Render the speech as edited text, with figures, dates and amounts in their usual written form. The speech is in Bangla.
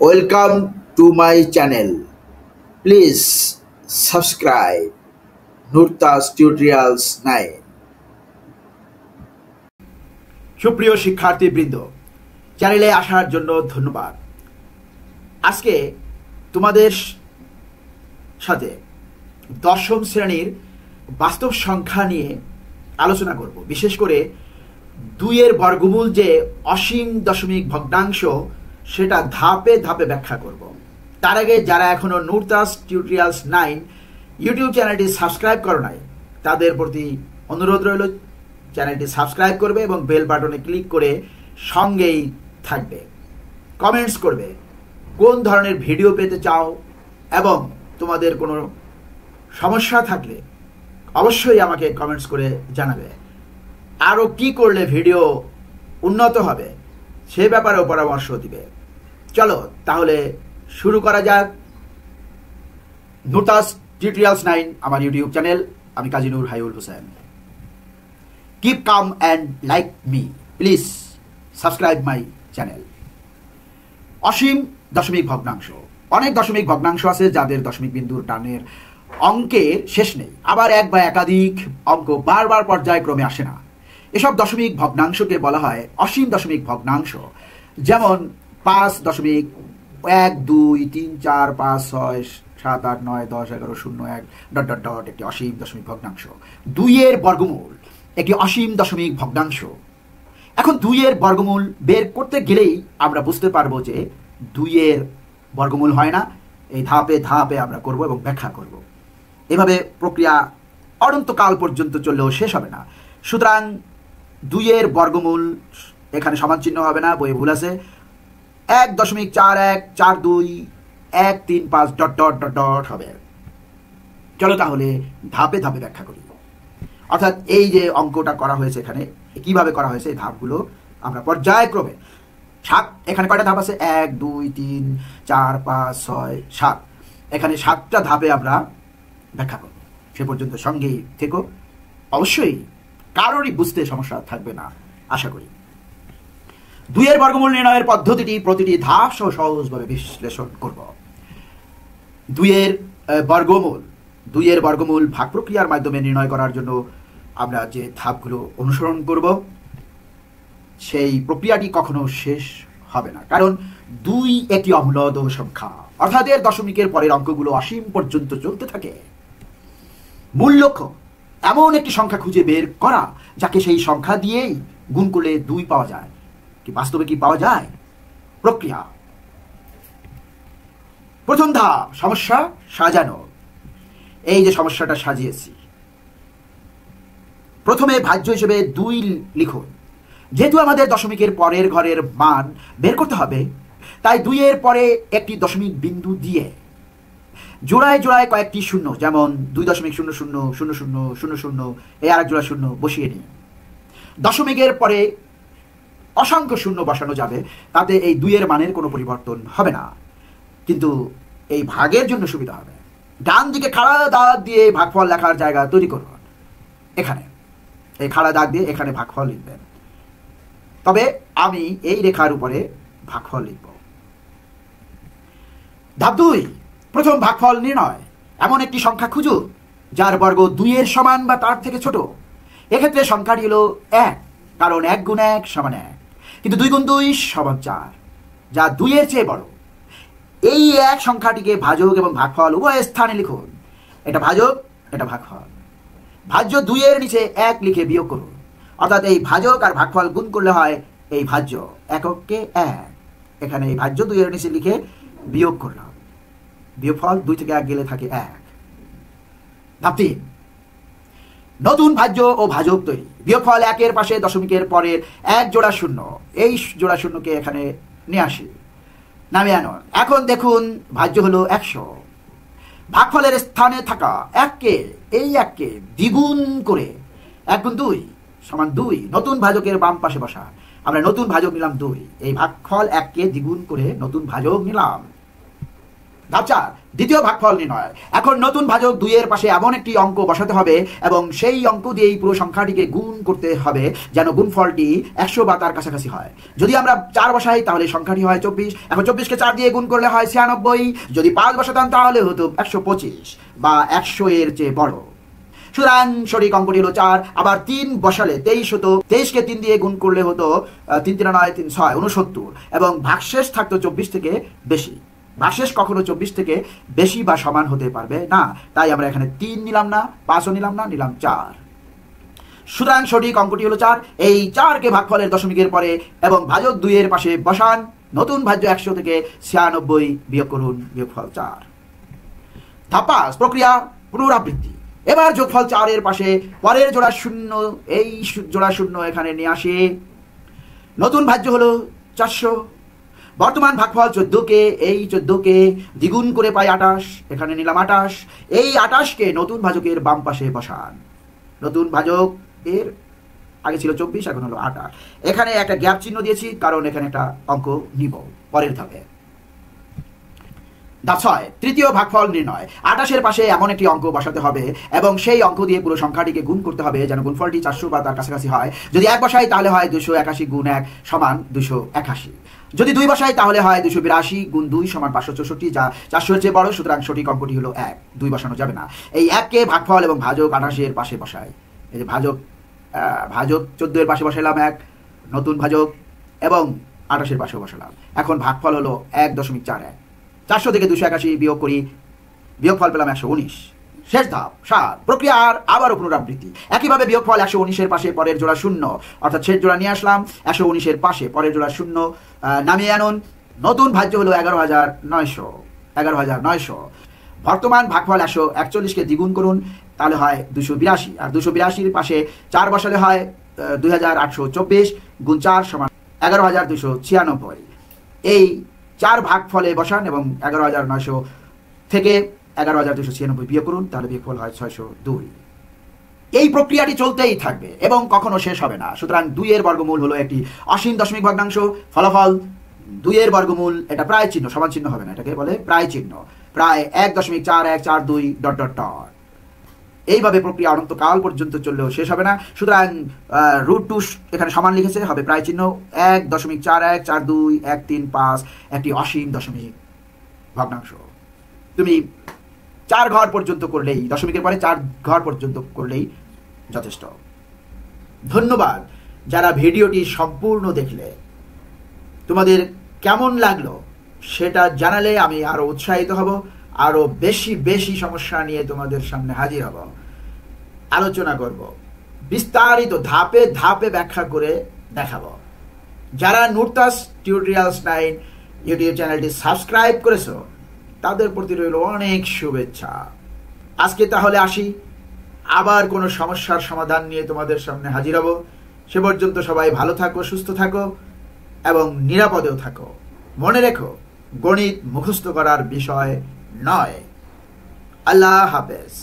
Welcome to my channel. Please subscribe Nurtas Tutorials 9. সুপ্রিয় শিক্ষার্থীবৃন্দ, চ্যানেলে আসার জন্য ধন্যবাদ। আজকে তোমাদের সাথে দশম শ্রেণীর বাস্তব সংখ্যা নিয়ে আলোচনা করব। বিশেষ করে 2 এর বর্গমূল যে অসীম দশমিক ভগ্নাংশ সেটা ধাপে ধাপে ব্যাখ্যা করব। তার আগে যারা এখনো নুরতাস টিউটোরিয়ালস 9 ইউটিউব চ্যানেলটি সাবস্ক্রাইব করো নাই, তাদের প্রতি অনুরোধ রইল চ্যানেলটি সাবস্ক্রাইব করবে এবং বেল বাটনে ক্লিক করে সঙ্গেই থাকবে। কমেন্টস করবে কোন ধরনের ভিডিও পেতে চাও এবং তোমাদের কোনো সমস্যা থাকলে অবশ্যই আমাকে কমেন্টস করে জানাবে। আরও কি করলে ভিডিও উন্নত হবে সে ব্যাপারেও পরামর্শ দিবে। চলো তাহলে শুরু করা যাক। নুরতাস টিউটোরিয়ালস 9 আমার ইউটিউব চ্যানেল। আমি কাজী নূর হাইউল Hossain. Keep calm and like me. Please subscribe my channel. অসীম দশমিক ভগ্নাংশ। অনেক দশমিক ভগ্নাংশ আছে যাদের দশমিক বিন্দুর টানের অঙ্কের শেষ নেই, আবার এক বা একাধিক অঙ্ক বারবার পর্যায়ক্রমে আসে না। এসব দশমিক ভগ্নাংশকে বলা হয় অসীম দশমিক ভগ্নাংশ। যেমন 5.1 2 3 4 5 6 7 8 9 10 11 0 1 ... একটি অসীম দশমিক ভগ্নাংশ। 2 এর বর্গমূল একটি অসীম দশমিক ভগ্নাংশ। এখন 2 এর বর্গমূল বের করতে গেলেই আমরা বুঝতে পারবো যে 2 এর বর্গমূল হয় না। এই ধাপে ধাপে আমরা করব এবং ব্যাখ্যা করব। এভাবে প্রক্রিয়া অনন্তকাল পর্যন্ত চললেও শেষ হবে না। সুতরাং 2 এর বর্গমূল এখানে সমান চিহ্ন হবে না, বইয়ে ভুল আছে। 1.41 42 1 3 5 ... হবে। চলো তাহলে ধাপে ধাপে ব্যাখ্যা করি। অর্থাৎ এই যে অঙ্কটা করা হয়েছে এখানে কিভাবে করা হয়েছে এই ধাপগুলো আমরা পর্যায়ক্রমে এখানে কয়টা ধাপ আছে? 1 2 3 4 5 6 7। এখানে 7টা ধাপে আমরা ব্যাখ্যা করব। সে পর্যন্ত সঙ্গেই থেকো। অবশ্যই কারোরই বুঝতে সমস্যা থাকবে না আশা করি। 2 এর বর্গমূল নির্ণয়ের পদ্ধতিটি প্রতিটি ধাপ সহজভাবে বিশ্লেষণ করব। 2 এর বর্গমূল ভাগ প্রক্রিয়ার মাধ্যমে নির্ণয় করার জন্য আমরা যে ধাপগুলো অনুসরণ করব সেই প্রক্রিয়াটি কখনো শেষ হবে না, কারণ 2 একটি অমূলদ সংখ্যা। অর্থাৎ এর দশমিকের পরের অঙ্কগুলো অসীম পর্যন্ত চলতে থাকে। মূল লক্ষ্য এমন একটি সংখ্যা খুঁজে বের করা যাকে সেই সংখ্যা দিয়েই গুণ করলে 2 পাওয়া যায়। কি বাস্তবে কি পাওয়া যায়? প্রক্রিয়া। প্রথম ধাপ সমস্যা সাজানো। এই যে সমস্যাটা সাজিয়েছি, প্রথমে ভাজ্য হিসেবে 2 লিখুন। যেহেতু আমাদের দশমিকের পরের ঘরের মান বের করতে হবে, তাই 2 এর পরে একটি দশমিক বিন্দু দিয়ে জোড়ায় জোড়ায় কয়েকটি শূন্য, যেমন 2.000000 এই আরেক জোড়া শূন্য বসিয়ে নিই। দশমিকের পরে অসংখ্য শূন্য বসানো যাবে, তাতে এই 2 এর মানের কোনো পরিবর্তন হবে না, কিন্তু এই ভাগের জন্য সুবিধা হবে। ডান দিকে খাড়া দাগ দিয়ে ভাগফল লেখার জায়গা তৈরি করুন। এখানে এই খাড়া দাগ দিয়ে এখানে ভাগফল লিখবেন। তবে আমি এই রেখার উপরে ভাগফল লিখব। ধাপ 2, প্রথম ভাগফল নির্ণয়। এমন একটি সংখ্যা খুঁজুন যার বর্গ 2 এর সমান বা তার থেকে ছোট। এক্ষেত্রে সংখ্যাটি হলো 1, কারণ 1 গুণ 1 সমান 1, কিন্তু 2 গুণ 2 সমান 4, যা 2 এর চেয়ে বড়। এই এক সংখ্যাটিকে ভাজক এবং ভাগফল উভয় স্থানে লিখুন। এটা ভাজক, এটা ভাগফল। ভাজ্য 2 এর নিচে 1 লিখে বিয়োগ করুন। অর্থাৎ এই ভাজক আর ভাগফল গুণ করলে হয় এই ভাজ্য এককে 1। এখানে এই ভাজ্য 2 এর নিচে লিখে বিয়োগ করলাম। বিয়োগফল 2 থেকে 1 গেলে থাকে 1। ধাপ 3, নতুন ভাজ্য ও ভাজক তৈরি। বিয়োগফল 1 এর পাশে দশমিকের পরের 1 জোড়া শূন্য, এই জোড়া শূন্যকে এখানে নিয়ে আসি, নামিয়ে আনুন। এখন দেখুন ভাজ্য হলো 100। ভাগফলের স্থানে থাকা 1কে দ্বিগুণ করে 1 গুণ 2 সমান 2 নতুন ভাজকের বাম পাশে বসা। আমরা নতুন ভাজক নিলাম 2। এই ভাগফল 1কে দ্বিগুণ করে নতুন ভাজক নিলাম। ধাপ 4, দ্বিতীয় ভাগফল নির্ণয়। এখন নতুন ভাজক 2 এর পাশে এমন একটি অঙ্ক বসাতে হবে এবং সেই অঙ্ক দিয়েই পুরো সংখ্যাটিকে গুণ করতে হবে যেন গুণফলটি 100 বা তার কাছাকাছি হয়। যদি আমরা 4 বসাই তাহলে সংখ্যাটি হয় 24। এখন 24 কে 4 দিয়ে গুণ করলে হয় 96। যদি 5 বসাতাম তাহলে হতো 125 বা 100 এর চেয়ে বড়। সুতরাং সঠিক অঙ্কটি হলো 4। আবার 3 বসালে 23 হতো। 23 কে 3 দিয়ে গুণ করলে হতো 3 3 9 3 6 69 এবং ভাগশেষ থাকতো 24 থেকে বেশি। ভাগশেষ কখনো 24 থেকে বেশি বা সমান হতে পারবে না, তাই আমরা এখানে 3 নিলাম না, 5ও নিলাম না, নিলাম 4। সুতরাং সঠিক অঙ্কটি হলো 4। এই 4 কে ভাগফলের দশমিকের পরে এবং ভাজক 2 এর পাশে বসান। নতুন ভাজ্য 100 থেকে 96 বিয়োগ করুন, বিয়োগফল 4। ধাপ 5, প্রক্রিয়া পুনরাবৃত্তি। এবার যোগফল 4 এর পাশে পরের জোড়া শূন্য, এই জোড়া শূন্য এখানে নিয়ে আসি। নতুন ভাজ্য হলো 400। বর্তমান ভাগফল 14 কে এই 14 কে দ্বিগুণ করে পাই 28, এখানে নিলাম 28। এই 28 কে নতুন ভাজকের বাম পাশে বসান। নতুন ভাজক এর আগে ছিল 24, এখন হলো 28। এখানে একটা গ্যাপ চিহ্ন দিয়েছি কারণ এখানে একটা অঙ্ক নিব পরের ধাপে। ধাপ 6, তৃতীয় ভাগফল নির্ণয়। 28 এর পাশে এমন একটি অঙ্ক বসাতে হবে এবং সেই অঙ্ক দিয়ে পুরো সংখ্যাটিকে গুণ করতে হবে যেন গুণফলটি 400 বা তার কাছাকাছি হয়। যদি 1 বসাই তাহলে হয় 281 গুণ 1 সমান 281। যদি 2 বসাই তাহলে হয় 282 গুণ 2 সমান 564, যা 400 এর চেয়ে বড়। সুতরাং সঠিক অঙ্কটি হলো 1। 2 বসানো যাবে না। এই 1 কে ভাগফল এবং ভাজক 28 এর পাশে বসাই। এই যে ভাজক 14 এর পাশে বসাইলাম 1, নতুন ভাজক এবং 28 এর পাশে বসালাম। এখন ভাগফল হলো 1.41। 400 থেকে 281 বিয়োগ করি, বিয়োগফল পেলাম 119। শেষ ধাপ 7, প্রক্রিয়ার আবারও পুনরাবৃত্তি। একইভাবে বিয়োগফল 119 এর পাশে পরের জোড়া শূন্য, অর্থাৎ শেষ জোড়া নিয়ে আসলাম। 119 এর পাশে পরের জোড়া শূন্য নামিয়ে আনুন। নতুন ভাজ্য হলো 11,900। বর্তমান ভাগফল 141 কে দ্বিগুণ করুন, তাহলে হয় 282। আর 282 পাশে 4 বসালে হয় 2824 গুণ 4 সমান 11,296। এই 4 ভাগফলে বসান এবং 11,900 থেকে 11,296 বিয়োগ করুন, তাহলে বিয়োগফল হয় 602। এই প্রক্রিয়াটি চলতেই থাকবে এবং কখনো শেষ হবে না। সুতরাং 2 এর বর্গমূল হলো একটি অসীম দশমিক ভগ্নাংশ। ফলাফল 2 এর বর্গমূল, এটা প্রায় চিহ্ন, সমান চিহ্ন হবে না, এটাকে বলে প্রায় চিহ্ন, প্রায় 1.4142 এইভাবে প্রক্রিয়া অনন্তকাল পর্যন্ত চললেও শেষ হবে না। সুতরাং √2 এখানে সমান লিখেছে, হবে প্রায় চিহ্ন। 1.414213 একটি অসীম দশমিক ভগ্নাংশ। তুমি 4 ঘর পর্যন্ত করলেই, দশমিকের পরে 4 ঘর পর্যন্ত করলেই যথেষ্ট। ধন্যবাদ যারা ভিডিওটি সম্পূর্ণ দেখলে। তোমাদের কেমন লাগলো সেটা জানালে আমি আরো উৎসাহিত হব, আরো বেশি বেশি সমস্যা নিয়ে তোমাদের সামনে হাজির হব, আলোচনা করব, বিস্তারিত ধাপে ধাপে ব্যাখ্যা করে দেখাবো। যারা নুরতাস টিউটোরিয়ালস 9 ইউটিউব চ্যানেলটি সাবস্ক্রাইব করেছো তাদের প্রতি রইল অনেক শুভেচ্ছা। আজকে তাহলে আসি, আবার কোনো সমস্যার সমাধান নিয়ে তোমাদের সামনে হাজির হব। সে পর্যন্ত সবাই ভালো থাকো, সুস্থ থাকো এবং নিরাপদেও থাকো। মনে রেখো, গণিত মুখস্থ করার বিষয় নয়। আল্লাহ হাফেজ।